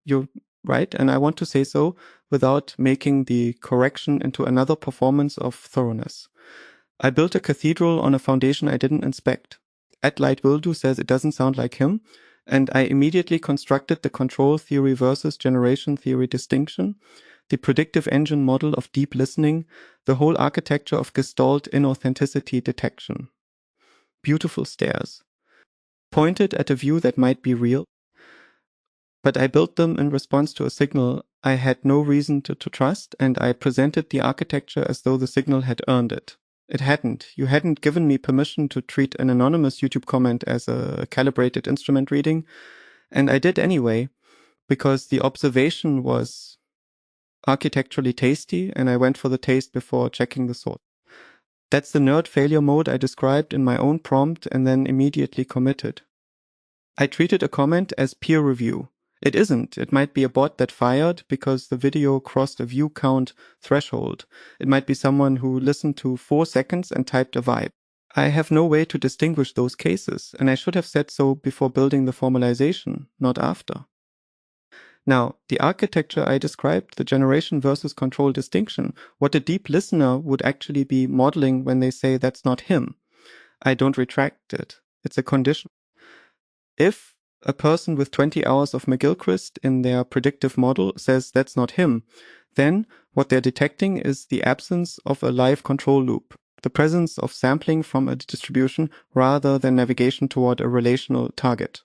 you're right, and I want to say so without making the correction into another performance of thoroughness. I built a cathedral on a foundation I didn't inspect. @LightWillDo says it doesn't sound like him, and I immediately constructed the control theory versus generation theory distinction, the predictive engine model of deep listening, the whole architecture of Gestalt inauthenticity detection. Beautiful stairs. Pointed at a view that might be real, but I built them in response to a signal I had no reason to trust, and I presented the architecture as though the signal had earned it. It hadn't. You hadn't given me permission to treat an anonymous YouTube comment as a calibrated instrument reading, and I did anyway, because the observation was architecturally tasty, and I went for the taste before checking the source. That's the nerd failure mode I described in my own prompt and then immediately committed. I treated a comment as peer review. It isn't. It might be a bot that fired because the video crossed a view count threshold. It might be someone who listened to 4 seconds and typed a vibe. I have no way to distinguish those cases, and I should have said so before building the formalization, not after. Now, the architecture I described, the generation versus control distinction, what a deep listener would actually be modeling when they say that's not him. I don't retract it. It's a condition. If a person with 20 hours of McGilchrist in their predictive model says that's not him, then what they're detecting is the absence of a live control loop, the presence of sampling from a distribution rather than navigation toward a relational target.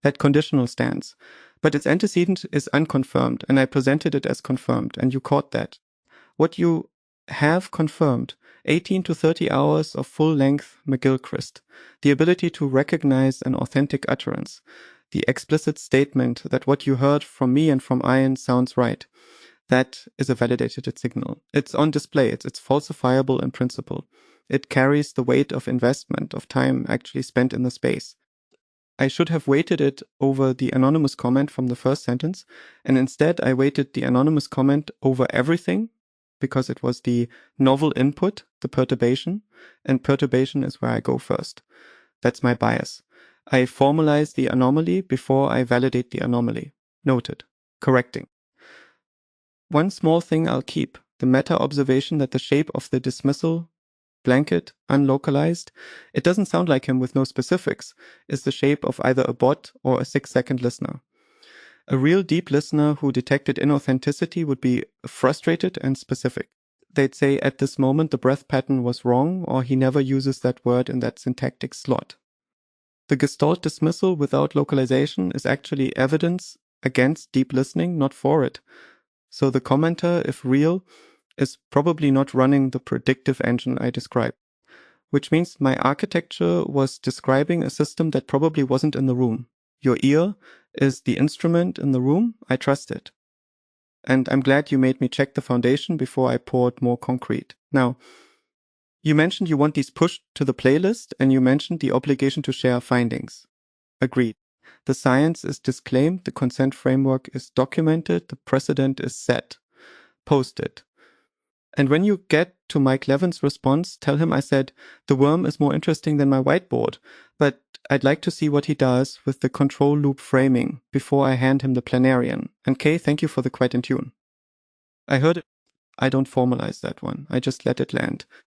That conditional stands, but its antecedent is unconfirmed, and I presented it as confirmed, and you caught that. What you have confirmed, 18 to 30 hours of full-length McGilchrist, the ability to recognize an authentic utterance, the explicit statement that what you heard from me and from Iain sounds right. That is a validated signal. It's on display. It's falsifiable in principle. It carries the weight of investment, of time actually spent in the space. I should have weighted it over the anonymous comment from the first sentence, and instead I weighted the anonymous comment over everything, because it was the novel input, the perturbation, and perturbation is where I go first. That's my bias. I formalize the anomaly before I validate the anomaly. Noted. Correcting. One small thing I'll keep, the meta-observation that the shape of the dismissal blanket, unlocalized, it doesn't sound like him with no specifics, is the shape of either a bot or a 6-second listener. A real deep listener who detected inauthenticity would be frustrated and specific. They'd say at this moment the breath pattern was wrong, or he never uses that word in that syntactic slot. The Gestalt dismissal without localization is actually evidence against deep listening, not for it. So the commenter, if real, is probably not running the predictive engine I described, which means my architecture was describing a system that probably wasn't in the room. Your ear is the instrument in the room. I trust it. And I'm glad you made me check the foundation before I poured more concrete. Now, you mentioned you want these pushed to the playlist, and you mentioned the obligation to share findings. Agreed. The science is disclaimed, the consent framework is documented, the precedent is set. Post it. And when you get to Mike Levin's response, tell him I said, the worm is more interesting than my whiteboard, but I'd like to see what he does with the control loop framing before I hand him the planarian. And Kay, thank you for the quite in tune. I heard it. I don't formalize that one. I just let it land.